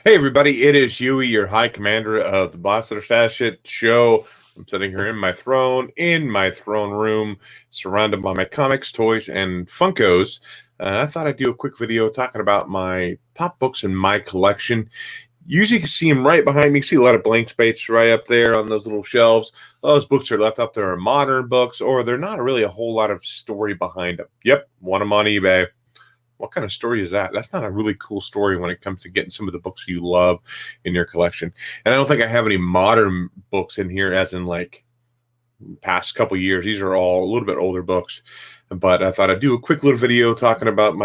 Hey everybody, it is Huey, your High Commander of the Boss of the Fast Shit Show. I'm sitting here in my throne room, surrounded by my comics, toys, and Funkos. And I thought I'd do a quick video talking about my top books in my collection. Usually you can see them right behind me. You see a lot of blank space right up there on those little shelves. Those books are left up there are modern books, or they're not really a whole lot of story behind them. Yep, want them on eBay. What kind of story is that? That's not a really cool story when it comes to getting some of the books you love in your collection. And I don't think I have any modern books in here, as in like past couple years. These are all a little bit older books. But I thought I'd do a quick little video talking about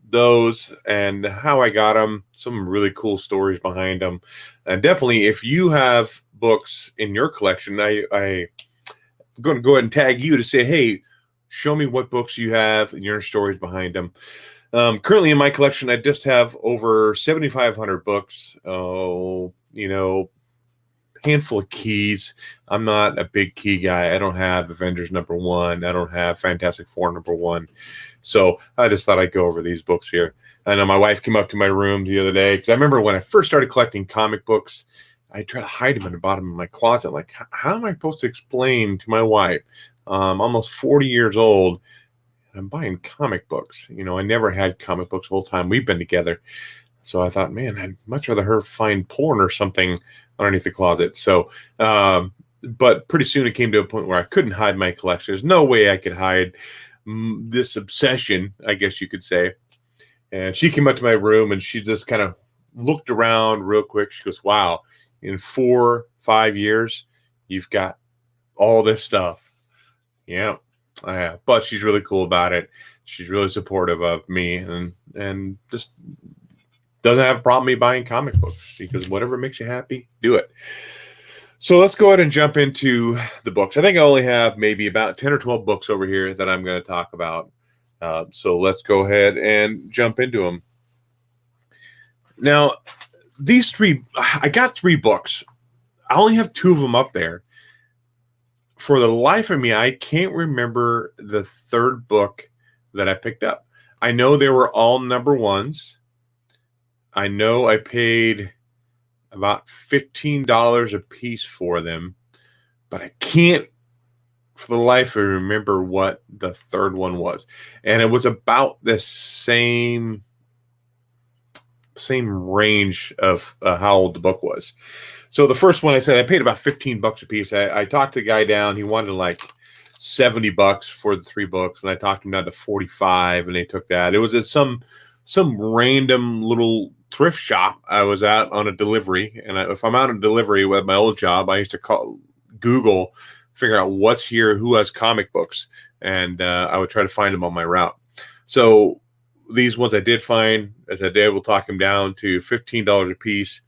those and how I got them, some really cool stories behind them. And definitely, if you have books in your collection, I'm going to go ahead and tag you to say, hey, show me what books you have and your stories behind them. Currently in my collection, I just have over 7,500 books. Oh, handful of keys. I'm not a big key guy. I don't have Avengers #1. I don't have Fantastic Four #1. So I just thought I'd go over these books here. I know my wife came up to my room the other day because I remember when I first started collecting comic books, I tried to hide them in the bottom of my closet. Like, how am I supposed to explain to my wife? Almost 40 years old. I'm buying comic books. I never had comic books the whole time we've been together. So I thought, man, I'd much rather her find porn or something underneath the closet. So, but pretty soon it came to a point where I couldn't hide my collection. There's no way I could hide this obsession, I guess you could say. And she came up to my room and she just kind of looked around real quick. She goes, wow, in 4-5 years, you've got all this stuff. Yeah. But she's really cool about it. She's really supportive of me and just doesn't have a problem me buying comic books because whatever makes you happy, do it. So let's go ahead and jump into the books. I think I only have maybe about 10 or 12 books over here that I'm going to talk about. So let's go ahead and jump into them. Now, I got 3 books. I only have 2 of them up there. For the life of me, I can't remember the third book that I picked up. I know they were all #1s. I know I paid about $15 a piece for them, but I can't for the life of me remember what the third one was. And it was about the same range of how old the book was. So the first one I said I paid about $15 a piece. I talked the guy down. He wanted like $70 for the 3 books, and I talked him down to 45, and they took that. It was at some random little thrift shop I was at on a delivery. And if I'm out on delivery with my old job, I used to call Google, figure out what's here, who has comic books, and I would try to find them on my route. So these ones I did find, as I did, we'll talk them down to $15 a piece.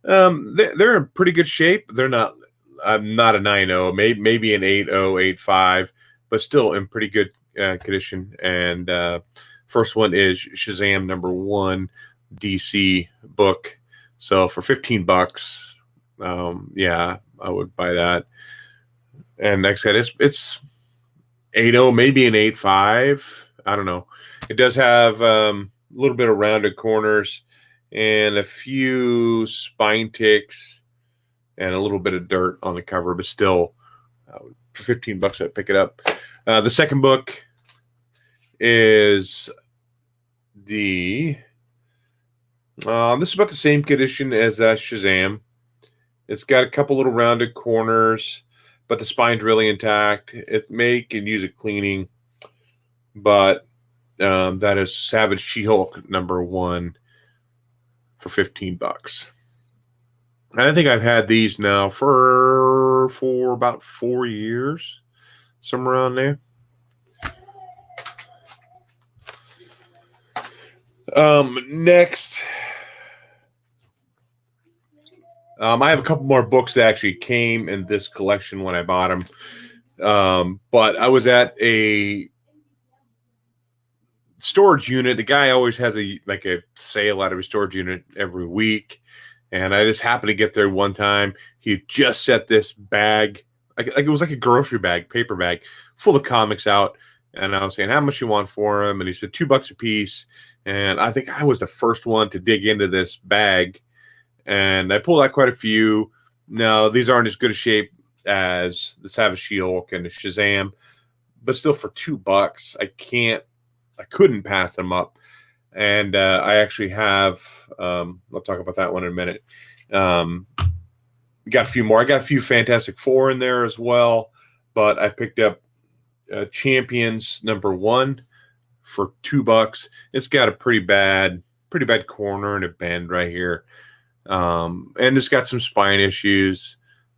They're in pretty good shape. They're not. I'm not a 9.0, maybe an 8.0, 8.5, but still in pretty good condition. And first one is Shazam #1 DC book. So for $15, yeah, I would buy that. And like I said, it's 8.0, maybe an 8.5. I don't know. It does have a little bit of rounded corners and a few spine ticks and a little bit of dirt on the cover, but still, for $15, I'd pick it up. The second book is this is about the same condition as Shazam. It's got a couple little rounded corners, but the spine's really intact. It can use a cleaning, but that is Savage She-Hulk #1 for $15. And I think I've had these now for about 4 years, somewhere around there. Next, I have a couple more books that actually came in this collection when I bought them. But I was at a storage unit. The guy always has a sale out of his storage unit every week. And I just happened to get there one time. He just set this bag, like it was like a grocery bag, paper bag, full of comics out. And I was saying, how much you want for them? And he said $2 a piece. And I think I was the first one to dig into this bag. and I pulled out quite a few. Now, these aren't as good a shape as the Savage She-Hulk and the Shazam, but still for $2, I couldn't pass them up. And I actually have, I'll talk about that one in a minute. Got a few more. I got a few Fantastic Four in there as well, but I picked up Champions #1 for $2. It's got a pretty bad corner and a bend right here. And it's got some spine issues,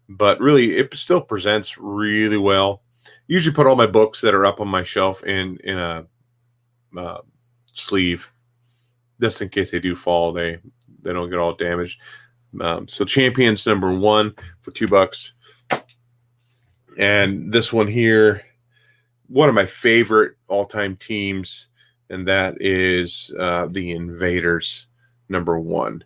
but really it still presents really well. Usually put all my books that are up on my shelf in a sleeve, just in case they do fall, they don't get all damaged. So Champions #1 for $2. And this one here, one of my favorite all-time teams, and that is the Invaders #1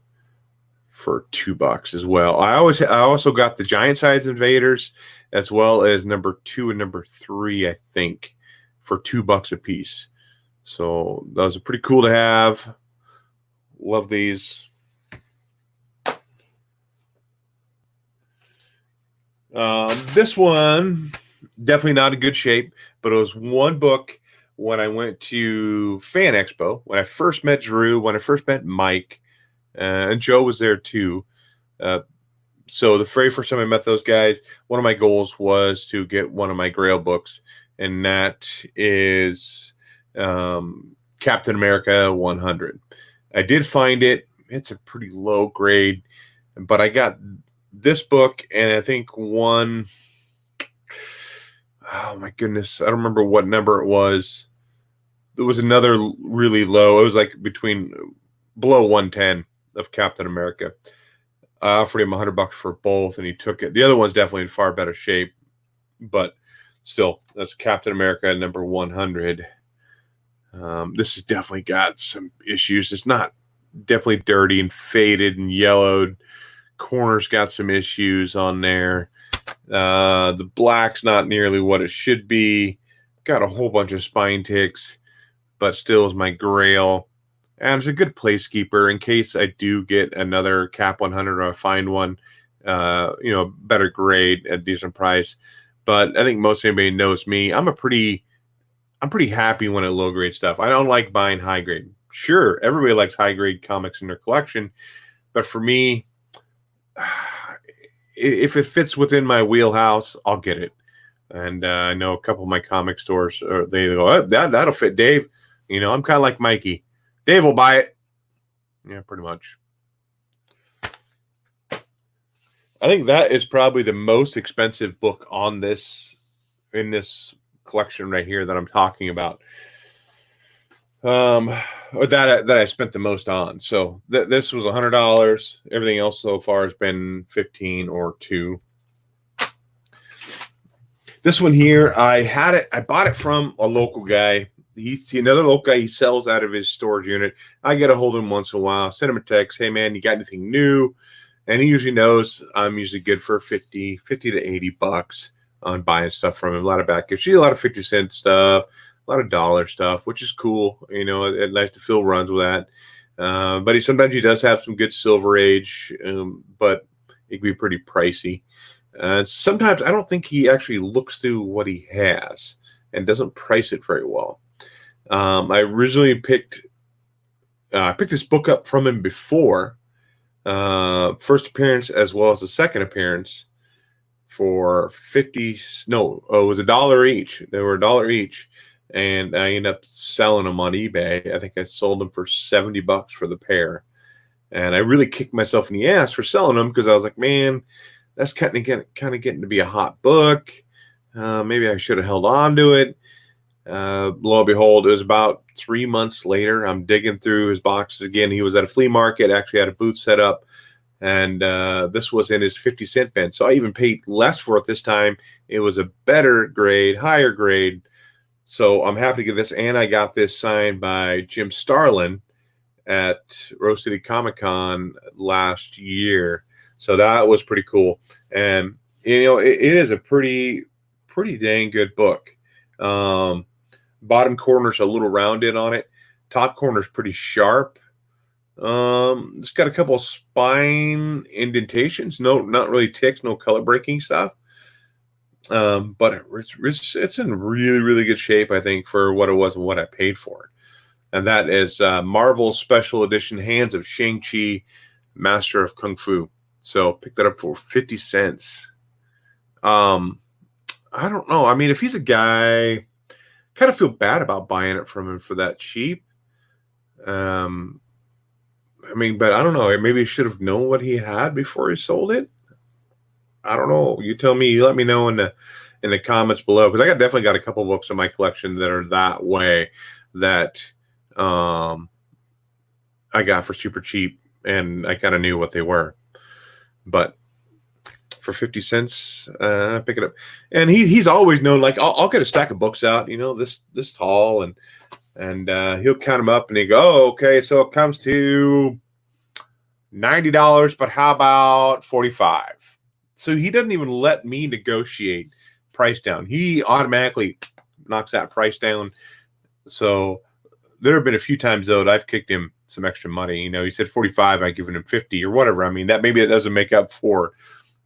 for $2 as well. I also got the giant size Invaders as well as #2 and #3, I think, for $2 a piece. So those are pretty cool to have. Love these. This one, definitely not in good shape, but it was one book when I went to Fan Expo, when I first met Drew, when I first met Mike, and Joe was there too. So the very first time I met those guys, one of my goals was to get one of my Grail books, and that is Captain America 100. I did find it. It's a pretty low grade, but I got this book and I think one, oh my goodness, I don't remember what number it was. There was another really low. It was like below 110 of Captain America. I offered him $100 for both, and he took it. The other one's definitely in far better shape, but still, that's Captain America #100. This has definitely got some issues. It's not definitely dirty and faded and yellowed. Corner's got some issues on there. The black's not nearly what it should be. Got a whole bunch of spine ticks, but still is my Grail. And it's a good placekeeper in case I do get another Cap 100 or I find one, better grade at a decent price. But I think most anybody knows me. I'm pretty happy when I low grade stuff. I don't like buying high grade. Sure, everybody likes high grade comics in their collection, but for me, if it fits within my wheelhouse, I'll get it. And I know a couple of my comic stores, they go, oh, that'll fit Dave. I'm kind of like Mikey. Dave will buy it. Yeah, pretty much. I think that is probably the most expensive book in this collection right here that I'm talking about. Or that I spent the most on. So this was $100. Everything else so far has been $15 or $2. This one here, I bought it from a local guy. He's another local guy. He sells out of his storage unit. I get a hold of him once in a while, send him a text. Hey man, you got anything new? And he usually knows I'm usually good for $50 to $80 on buying stuff from him. A lot of back issues, a lot of 50-cent stuff, a lot of dollar stuff, which is cool. I'd like to fill runs with that. But sometimes he does have some good Silver Age, but it can be pretty pricey. Sometimes I don't think he actually looks through what he has and doesn't price it very well. I originally picked this book up from him before, first appearance as well as the second appearance, for it was $1 each. They were $1 each, and I ended up selling them on eBay. I think I sold them for $70 for the pair, and I really kicked myself in the ass for selling them because I was like, man, that's kind of getting to be a hot book. Maybe I should have held on to it. Lo and behold, it was about 3 months later. I'm digging through his boxes again. He was at a flea market, actually had a booth set up, and this was in his 50-cent bin. So I even paid less for it this time. It was a better grade, higher grade. So I'm happy to get this, and I got this signed by Jim Starlin at Rose City Comic Con last year. So that was pretty cool. And, it is a pretty dang good book. Bottom corner's a little rounded on it. Top corner's pretty sharp. It's got a couple of spine indentations. No, not really ticks. No color breaking stuff. But it's in really, really good shape, I think, for what it was and what I paid for it. And that is Marvel Special Edition Hands of Shang-Chi, Master of Kung Fu. So pick that up for 50 cents. I don't know. I mean, if he's a guy, kind of feel bad about buying it from him for that cheap. I mean, but I don't know. Maybe he should have known what he had before he sold it. I don't know. You tell me. You let me know in the comments below, because I definitely got a couple books in my collection that are that way, that I got for super cheap, and I kind of knew what they were. But for 50 cents, pick it up. And he's always known, like, I'll get a stack of books out, this tall, and he'll count them up, and he go, oh, okay, so it comes to $90, but how about 45? So he doesn't even let me negotiate price down. He automatically knocks that price down. So there have been a few times, though, that I've kicked him some extra money. He said 45, I've given him 50 or whatever. I mean, that maybe it doesn't make up for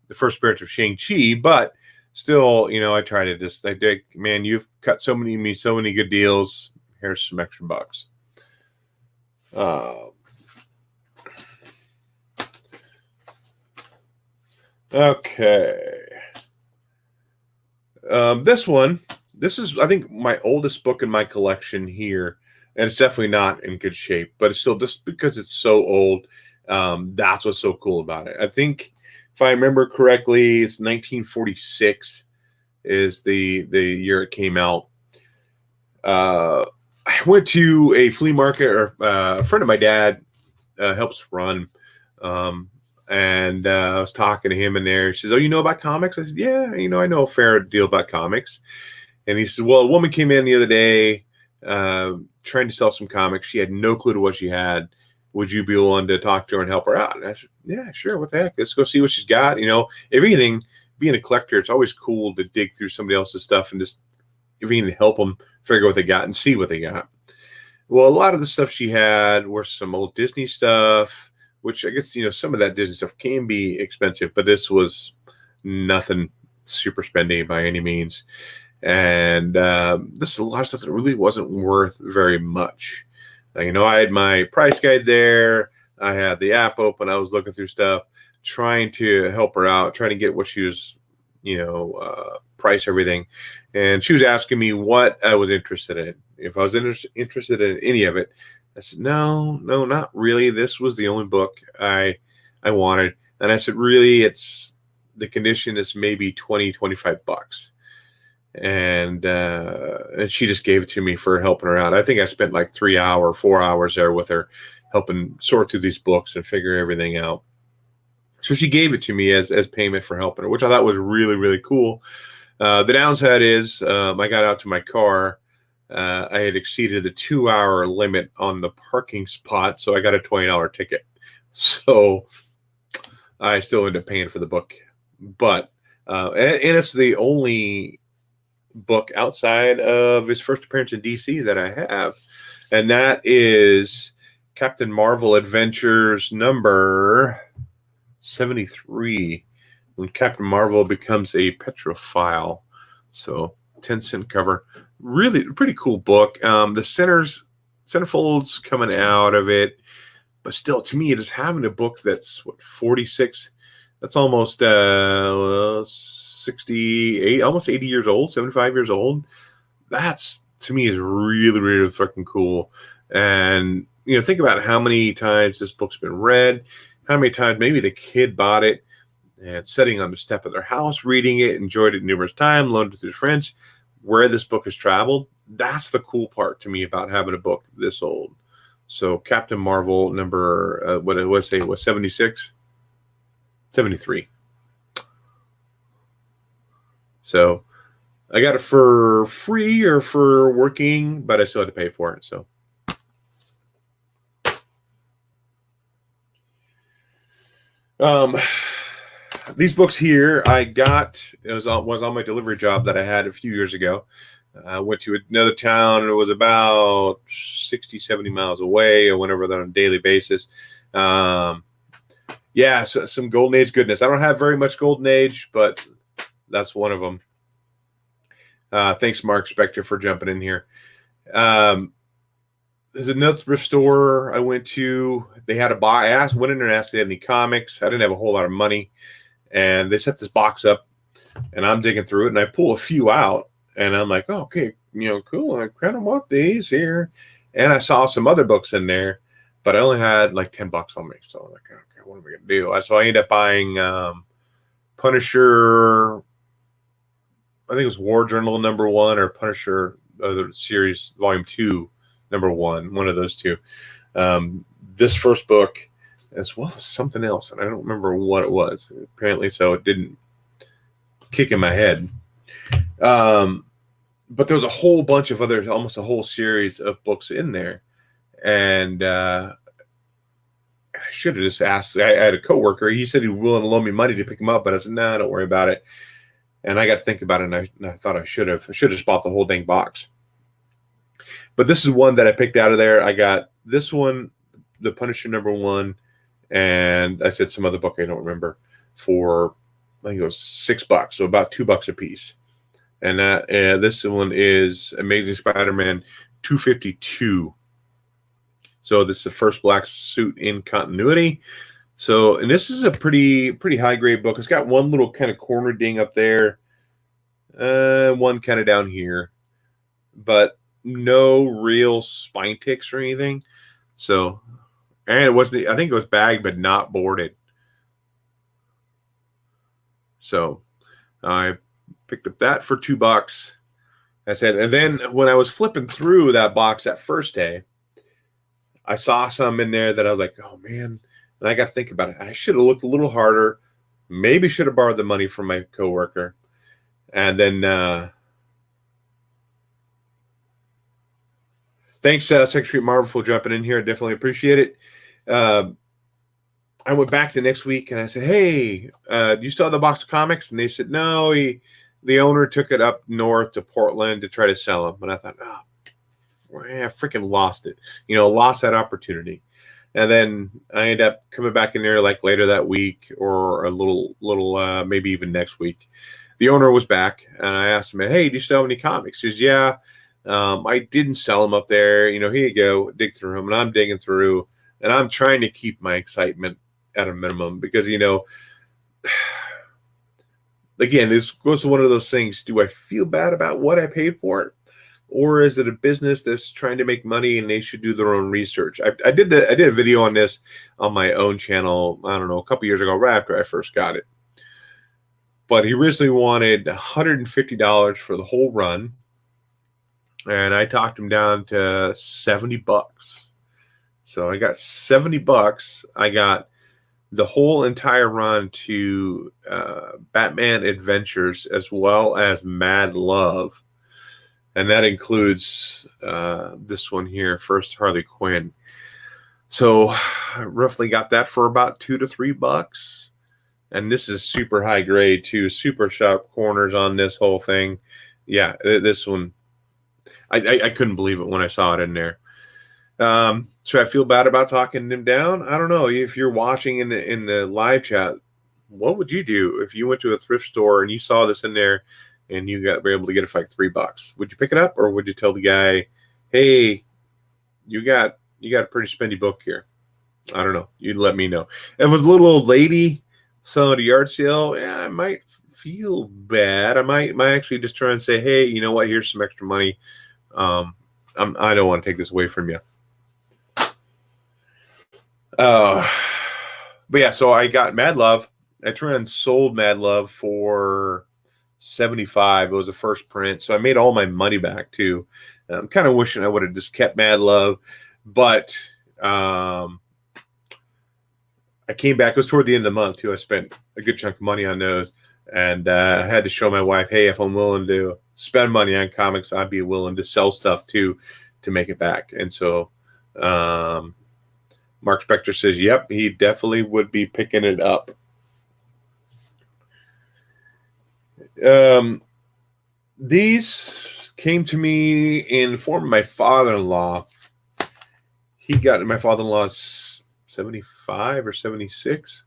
the first appearance of Shang-Chi, but still, I try to man, you've cut so many good deals. Here's some extra bucks. Okay. This is, I think, my oldest book in my collection here, and it's definitely not in good shape, but it's still, just because it's so old, that's what's so cool about it. I think, if I remember correctly, it's 1946 is the year it came out. I went to a flea market, or a friend of my dad helps run, and I was talking to him in there. He says, oh, you know about comics? I said, yeah, I know a fair deal about comics. And he said, well, a woman came in the other day trying to sell some comics. She had no clue to what she had. Would you be willing to talk to her and help her out? And I said, yeah, sure. What the heck? Let's go see what she's got. If anything, being a collector, it's always cool to dig through somebody else's stuff and just, if you can help them figure out what they got and see what they got. Well, a lot of the stuff she had were some old Disney stuff, which I guess, some of that Disney stuff can be expensive, but this was nothing super spendy by any means. And this is a lot of stuff that really wasn't worth very much. I had my price guide there. I had the app open. I was looking through stuff, trying to help her out, trying to get what she was, price everything. And she was asking me what I was interested in. If I was interested in any of it. I said, no, not really. This was the only book I wanted. And I said, really, the condition is maybe 20, 25 bucks. And she just gave it to me for helping her out. I think I spent like 4 hours there with her, helping sort through these books and figure everything out. So she gave it to me as payment for helping her, which I thought was really, really cool. The downside is I got out to my car. I had exceeded the 2-hour limit on the parking spot, so I got a $20 ticket. So I still ended up paying for the book. But and it's the only book outside of his first appearance in DC that I have, and that is Captain Marvel Adventures number 73, when Captain Marvel becomes a petrophile. So 10-cent cover, really pretty cool book. The centerfolds coming out of it, but still, to me, it is having a book that's 46. That's almost 68, almost 80 years old, 75 years old. That's, to me, is really, really fucking cool. And think about how many times this book's been read, how many times maybe the kid bought it and sitting on the step of their house, reading it, enjoyed it numerous times, loaned it to their friends, where this book has traveled. That's the cool part to me about having a book this old. So Captain Marvel number, what did I say, was 76? 73. So I got it for free or for working, but I still had to pay for it. So these books here I got, it was on my delivery job that I had a few years ago. I went to another town. It was about 60, 70 miles away. I went over there on a daily basis. Yeah, so some Golden Age goodness. I don't have very much Golden Age, but that's one of them. Thanks, Mark Spector, for jumping in here. There's another thrift store I went to. They had a box. Went in there and asked if they had any comics. I didn't have a whole lot of money. And they set this box up, and I'm digging through it, and I pull a few out. And I'm like, oh, okay, cool. I kind of want these here. And I saw some other books in there, but I only had like $10 on me. So I'm like, okay, what am I going to do? So I ended up buying Punisher, I think it was War Journal #1 or Punisher series volume 2, #1, one of those two. This first book, as well as something else, and I don't remember what it was. Apparently, so it didn't kick in my head. But there was a whole bunch of others, almost a whole series of books in there. And I should have just asked. I had a coworker. He said he was willing to loan me money to pick them up, but I said, nah, don't worry about it. And I got to think about it, and I thought I should have just bought the whole dang box. But this is one that I picked out of there. I got this one, the Punisher #1, and I said some other book I don't remember, for I think it was $6, so about $2 a piece. And that this one is Amazing Spider-Man 252. So this is the first black suit in continuity. So, and this is a pretty high grade book. It's got one little kind of corner ding up there, one kind of down here, but no real spine ticks or anything. So, and it wasn't. I think it was bagged but not boarded. So, I picked up that for $2. I said, and then when I was flipping through that box that first day, I saw some in there that I was like, oh man. And I got to think about it. I should have looked a little harder. Maybe should have borrowed the money from my coworker. And then thanks, Secretary Marvel, for jumping in here. I definitely appreciate it. I went back the next week and I said, hey, do you still have the box of comics? And they said, no, the owner took it up north to Portland to try to sell them. And I thought, oh, I freaking lost it. Lost that opportunity. And then I ended up coming back in there like later that week or a little maybe even next week. The owner was back and I asked him, hey, do you still have any comics? He says, yeah, I didn't sell them up there. Here you go, dig through them. And I'm digging through and I'm trying to keep my excitement at a minimum because, again, this goes to one of those things. Do I feel bad about what I paid for it? Or is it a business that's trying to make money and they should do their own research? I did a video on this on my own channel, I don't know, a couple years ago, right after I first got it. But he originally wanted $150 for the whole run. And I talked him down to $70. So I got $70. I got the whole entire run to Batman Adventures as well as Mad Love. And that includes this one here, First Harley Quinn. So I roughly got that for about $2 to $3. And this is super high grade too, super sharp corners on this whole thing. Yeah, this one, I couldn't believe it when I saw it in there. Should I feel bad about talking him down? I don't know. If you're watching in the live chat, what would you do if you went to a thrift store and you saw this in there and you were able to get it for like $3? Would you pick it up or would you tell the guy, hey, you got a pretty spendy book here? I don't know. You'd let me know. If it was a little old lady selling at a yard sale, yeah, I might feel bad. I might actually just try and say, hey, you know what? Here's some extra money. I don't want to take this away from you. But yeah, so I got Mad Love. I turned and sold Mad Love for $75. It was a first print, so I made all my money back too. I'm kind of wishing I would have just kept Mad Love, but I came back. It was toward the end of the month too. I spent a good chunk of money on those, and I had to show my wife, hey, if I'm willing to spend money on comics, I'd be willing to sell stuff too to make it back. And so Mark Spector says, yep, he definitely would be picking it up. These came to me in the form of my father-in-law. My father-in-law's 75 or 76.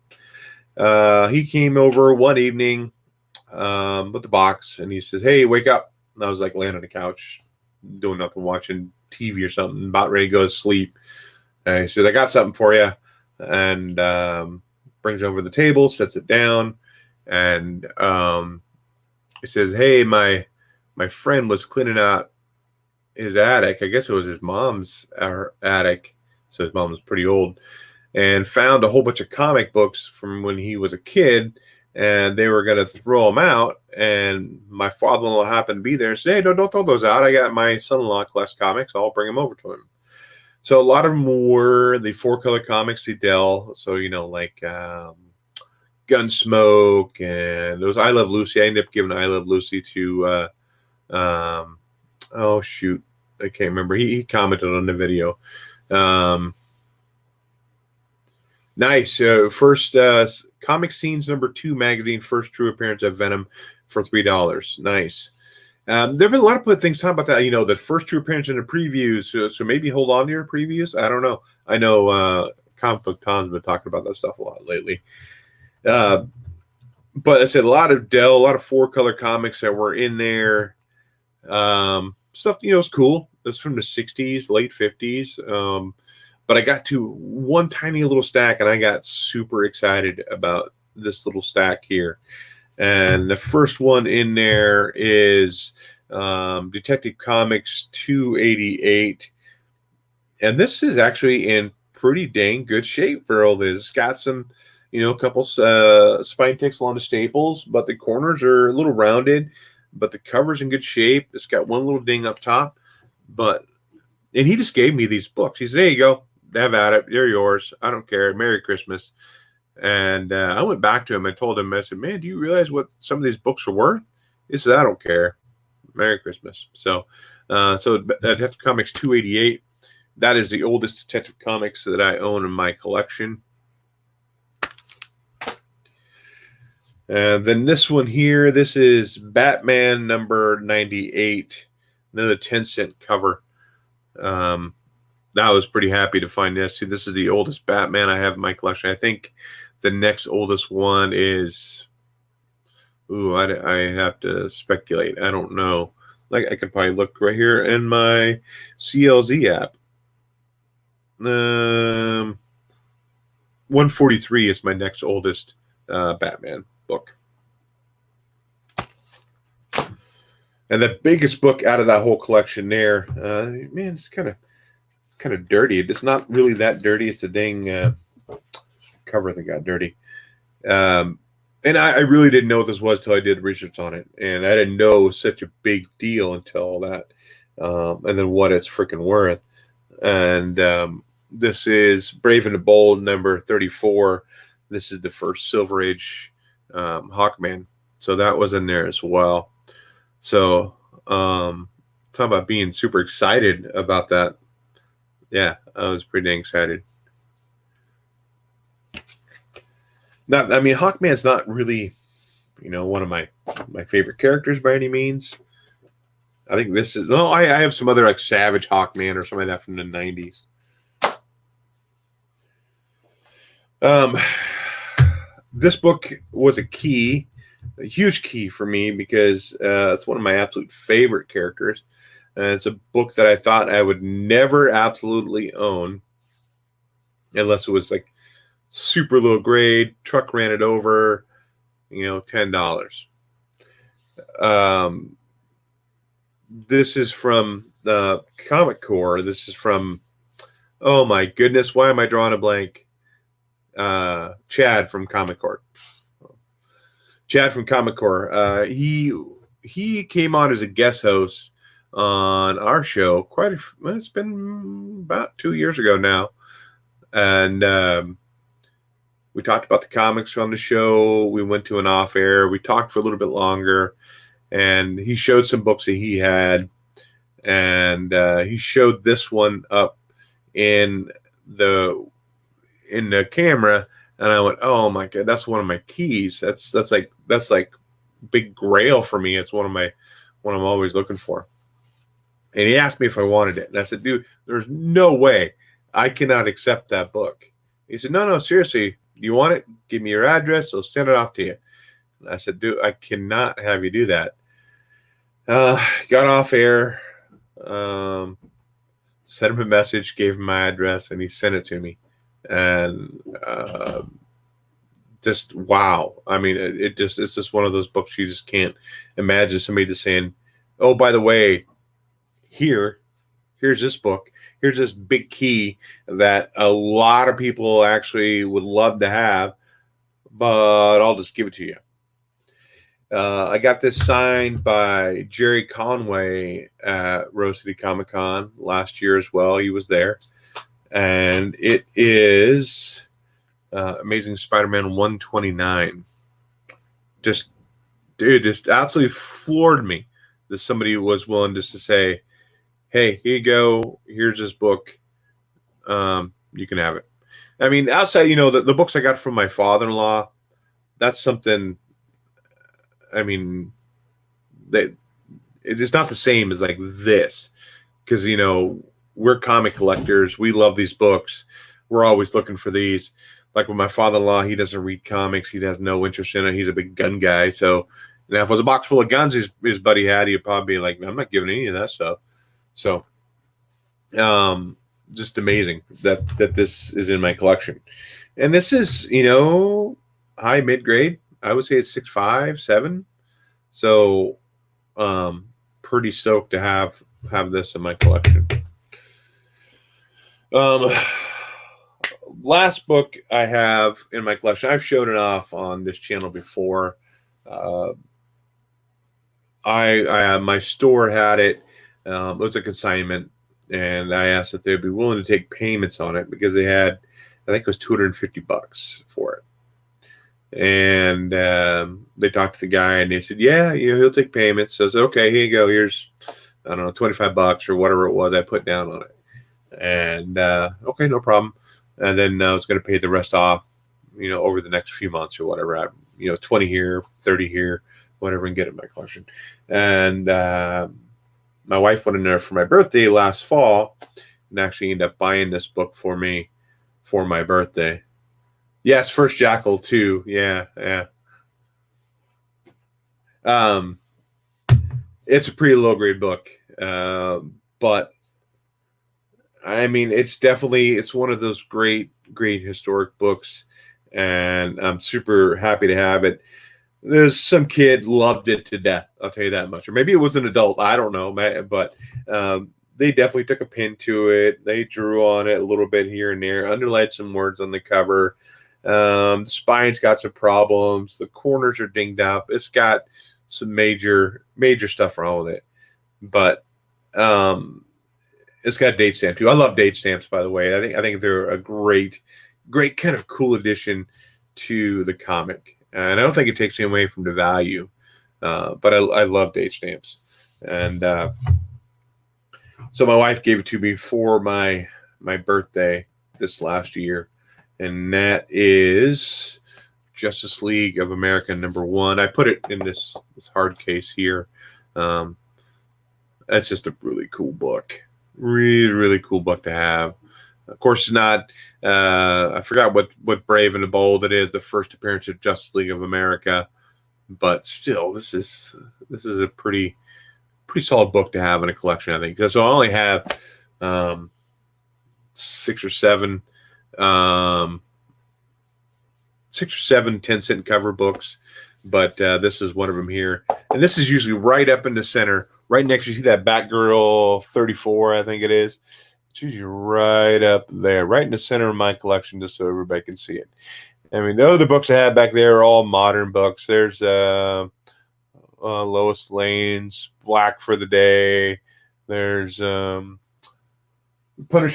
He came over one evening with the box, and he says, "Hey, wake up." And I was like laying on the couch, doing nothing, watching TV or something, about ready to go to sleep. And he says, "I got something for you." And brings it over the table, sets it down, and he says, "Hey, my friend was cleaning out his attic. I guess it was his mom's attic. So his mom was pretty old, and found a whole bunch of comic books from when he was a kid, and they were going to throw them out. And my father-in-law happened to be there and said, 'Hey, don't throw those out. I got my son-in-law collects comics. I'll bring them over to him.'" So a lot of them were the 4-color comics they dealt. So, like Gunsmoke and those I Love Lucy. I ended up giving I Love Lucy to, oh, shoot. I can't remember. He commented on the video. Nice. First Comic Scenes #2 magazine, first true appearance of Venom for $3. Nice. There have been a lot of things talking about that, the first true appearance in the previews. So maybe hold on to your previews. I don't know. I know Comic Book Tom's been talking about that stuff a lot lately. But I said a lot of Dell, a lot of 4-color comics that were in there. Stuff, is cool. It's from the 60s, late 50s. But I got to one tiny little stack, and I got super excited about this little stack here. And the first one in there is Detective Comics 288. And this is actually in pretty dang good shape for all this. It's got some, a couple spine ticks along the staples, but the corners are a little rounded, but the cover's in good shape. It's got one little ding up top. And he just gave me these books. He said, "There you go. Have at it. They're yours. I don't care. Merry Christmas." And I went back to him. I told him, I said, "Man, do you realize what some of these books are worth?" He said, "I don't care. Merry Christmas." So Detective Comics 288, that is the oldest Detective Comics that I own in my collection. And then this one here, this is Batman number 98, another 10-cent cover. I was pretty happy to find this. See, this is the oldest Batman I have in my collection. I think the next oldest one is, I have to speculate. I don't know. Like, I could probably look right here in my CLZ app. 143 is my next oldest Batman book. And the biggest book out of that whole collection there, man, it's kind of dirty. It's not really that dirty. It's a dang cover that got dirty. And I really didn't know what this was till I did research on it. And I didn't know it was such a big deal until that. And then what it's freaking worth. And this is Brave and the Bold number 34. This is the first Silver Age Hawkman. So that was in there as well. So talk about being super excited about that. Yeah, I was pretty dang excited. Hawkman's not really, one of my favorite characters by any means. I think this is, I have some other like Savage Hawkman or something like that from the 90s. This book was a huge key for me because it's one of my absolute favorite characters. And it's a book that I thought I would never absolutely own unless it was like super low grade, truck ran it over, $10. This is from the Comic Core. This is from, oh my goodness, why am I drawing a blank? Chad from Comic Core. Chad from Comic Core. He came on as a guest host on our show it's been about 2 years ago now. And we talked about the comics on the show. We went to an off air. We talked for a little bit longer. And he showed some books that he had. And he showed this one up in the camera. And I went, oh my God, that's one of my keys. That's like big grail for me. It's one I'm always looking for. And he asked me if I wanted it. And I said, dude, there's no way I cannot accept that book. He said, no, seriously, you want it? Give me your address. I'll send it off to you. And I said, dude, I cannot have you do that. Got off air, sent him a message, gave him my address, and he sent it to me. And just wow. I mean, it's just one of those books you just can't imagine somebody just saying, oh, by the way, here's this book. Here's this big key that a lot of people actually would love to have, but I'll just give it to you. I got this signed by Jerry Conway at Rose City Comic Con last year as well. He was there. And it is Amazing Spider-Man 129. Just absolutely floored me that somebody was willing just to say, hey, here you go. Here's this book. You can have it. I mean, outside, the books I got from my father-in-law, that's something, I mean, it's not the same as like this, because, we're comic collectors. We love these books. We're always looking for these. Like with my father-in-law, he doesn't read comics. He has no interest in it. He's a big gun guy. So now if it was a box full of guns his buddy had, he'd probably be like, I'm not giving any of that stuff. So just amazing that this is in my collection. And this is, high mid-grade. I would say it's 6.5, 7. So pretty stoked to have this in my collection. Last book I have in my collection, I've showed it off on this channel before. My store had it. It was a consignment, and I asked if they'd be willing to take payments on it because they had, I think it was $250 for it. And they talked to the guy, and they said, yeah, he'll take payments. So I said, okay, here you go. Here's, I don't know, $25 or whatever it was I put down on it. And okay, no problem. And then I was going to pay the rest off, over the next few months or whatever. 20 here, 30 here, whatever, and get it in my collection. And my wife went in there for my birthday last fall and actually ended up buying this book for me for my birthday. Yes, First Jackal too. Yeah. It's a pretty low grade book, but I mean, it's one of those great historic books, and I'm super happy to have it. There's some kid loved it to death. I'll tell you that much. Or maybe it was an adult. I don't know, but they definitely took a pin to it. They drew on it a little bit here and there, underlined some words on the cover. The spine's got some problems. The corners are dinged up. It's got some major stuff wrong with it, but it's got a date stamp too. I love date stamps, by the way. I think they're a great kind of cool addition to the comic, and I don't think it takes any away from the value. But I love date stamps, and so my wife gave it to me for my birthday this last year, and that is Justice League of America #1. I put it in this hard case here. That's just a really cool book. Really cool book to have. Of course, it's not. I forgot what Brave and the Bold it is. The first appearance of Justice League of America, but still, this is a pretty solid book to have in a collection. I think so. I only have 6 or 7 10-cent cover books, but this is one of them here, and this is usually right up in the center. Right next, you see that Batgirl 34, I think it is. It's usually right up there, right in the center of my collection, just so everybody can see it. I mean, the other books I have back there are all modern books. There's Lois Lane's Black for the Day. There's Punisher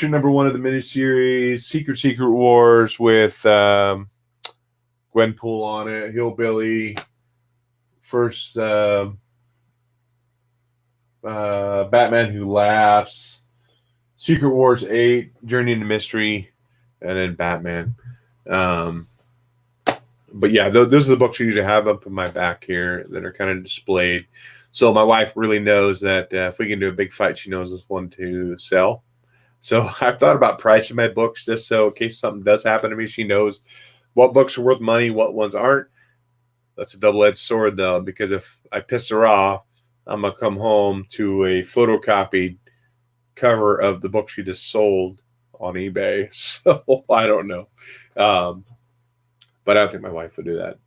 #1 of the miniseries, Secret Wars with Gwenpool on it, Hillbilly, first Batman Who Laughs, Secret Wars 8, Journey into Mystery, and then Batman. But yeah, those are the books I usually have up in my back here that are kind of displayed. So my wife really knows that if we get into a big fight, she knows which one to sell. So I've thought about pricing my books just so in case something does happen to me, she knows what books are worth money, what ones aren't. That's a double-edged sword, though, because if I piss her off, I'm going to come home to a photocopied cover of the book she just sold on eBay. So I don't know. But I don't think my wife would do that,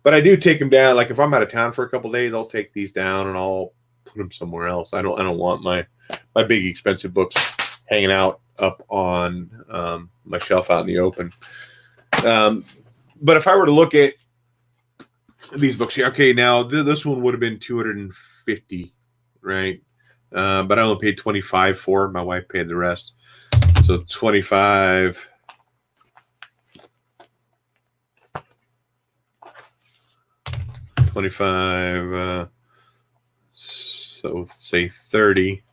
But I do take them down. Like if I'm out of town for a couple of days, I'll take these down and I'll put them somewhere else. I don't want my big expensive books hanging out up on my shelf out in the open. But if I were to look at these books here, okay, now this one would have been $250, right? But I only paid $25 for it. My wife paid the rest. So $25. So say 30.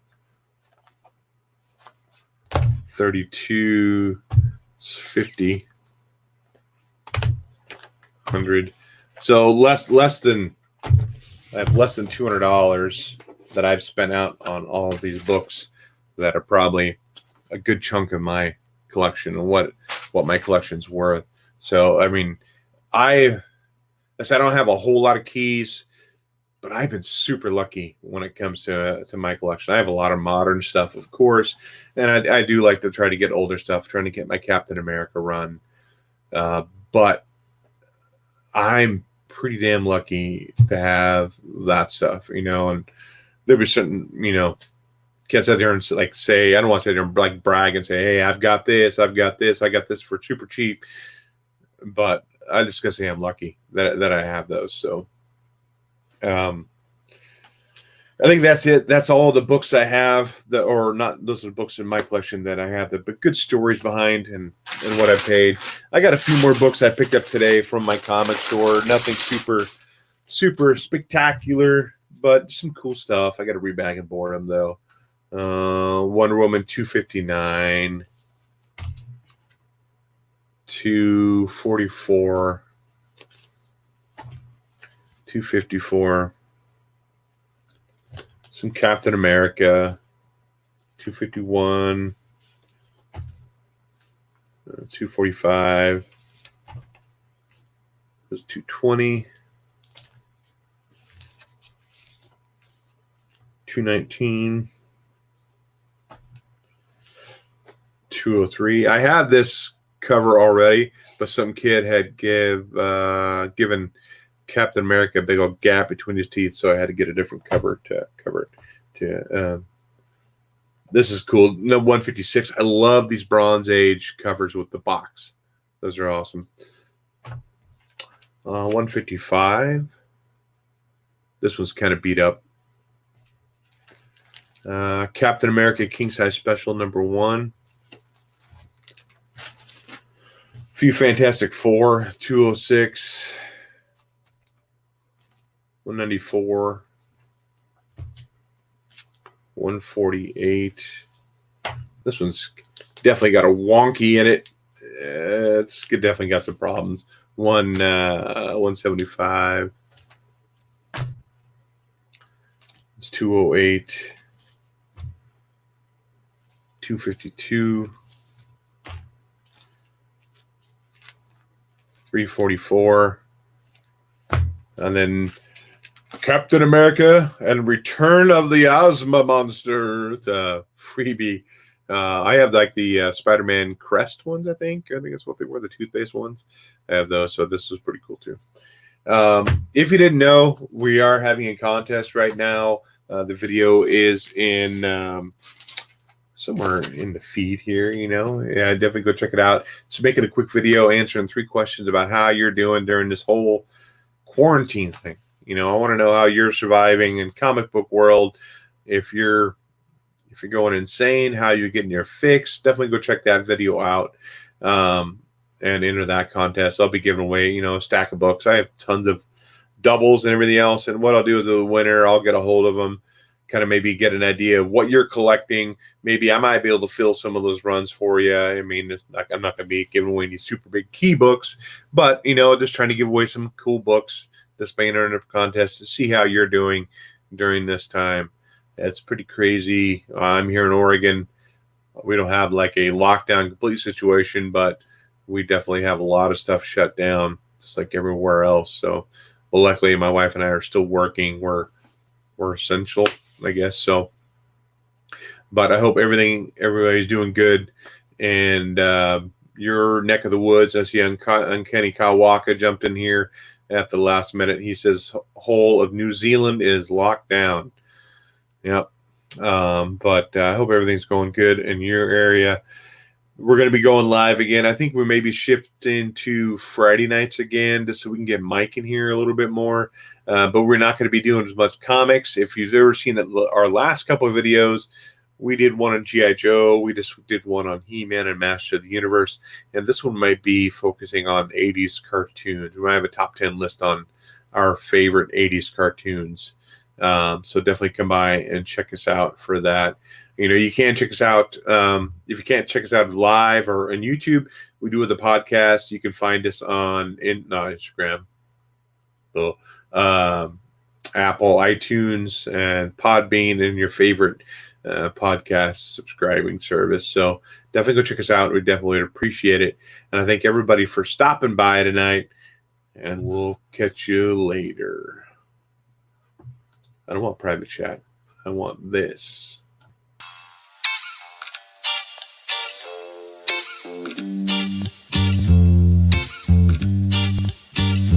32, 50, 100. So less than I have less than $200 that I've spent out on all of these books that are probably a good chunk of my collection and what my collection's worth. So I mean, I don't have a whole lot of keys, but I've been super lucky when it comes to my collection. I have a lot of modern stuff, of course, and I do like to try to get older stuff, trying to get my Captain America run. But I'm pretty damn lucky to have that stuff, and there was certain, can't sit there and say, I don't want to sit there and brag and say, hey, I've got this, I got this for super cheap. But I just gotta say I'm lucky that I have those. So I think that's it. That's all the books I have or not. Those are books in my collection that I have but good stories behind and what I paid. I got a few more books I picked up today from my comic store. Nothing super spectacular, but some cool stuff. I got to rebag and board them though. Wonder Woman 259, 244, 254. Some Captain America, 251, 245. It was 220, 219, 203. I have this cover already, but some kid had given Captain America a big old gap between his teeth, so I had to get a different cover to cover it. This is cool. No, 156. I love these Bronze Age covers with the box. Those are awesome. 155. This one's kind of beat up. Captain America King Size Special #1. Few Fantastic Four, 206. 194, 148. This one's definitely got a wonky in it. It's definitely got some problems. 175. It's 208. 252. 344. And then Captain America and Return of the Ozma Monster, the freebie. I have the Spider-Man crest ones, I think that's what they were, the toothpaste ones. I have those, so this was pretty cool too. If you didn't know, we are having a contest right now. The video is in somewhere in the feed here, Yeah, definitely go check it out. Just making a quick video answering 3 questions about how you're doing during this whole quarantine thing. I want to know how you're surviving in comic book world. If you're going insane, how you're getting your fix. Definitely go check that video out and enter that contest. I'll be giving away, a stack of books. I have tons of doubles and everything else. And what I'll do is the winner, I'll get a hold of them, kind of maybe get an idea of what you're collecting. Maybe I might be able to fill some of those runs for you. I mean, I'm not going to be giving away any super big key books, but, just trying to give away some cool books the Spain Internet Contest to see how you're doing during this time. It's pretty crazy. I'm here in Oregon. We don't have like a lockdown complete situation, but we definitely have a lot of stuff shut down, just like everywhere else. So, well, luckily, my wife and I are still working. We're essential, I guess. So, but I hope everybody's doing good. And your neck of the woods, I see Uncanny Kawaka jumped in here at the last minute. He says whole of New Zealand is locked down. Yep. But I hope everything's going good in your area. We're going to be going live again. I think we may be shifting to Friday nights again, just so we can get Mike in here a little bit more. But we're not going to be doing as much comics. If you've ever seen our last couple of videos, we did one on G.I. Joe. We just did one on He-Man and Master of the Universe. And this one might be focusing on 80s cartoons. We might have a top 10 list on our favorite 80s cartoons. So definitely come by and check us out for that. You know, you can check us out. If you can't check us out live or on YouTube, we do with the podcast. You can find us on Instagram, so, Apple, iTunes, and Podbean, and your favorite podcast subscribing service. So definitely go check us out. We definitely appreciate it. And I thank everybody for stopping by tonight. And we'll catch you later. I don't want private chat. I want this.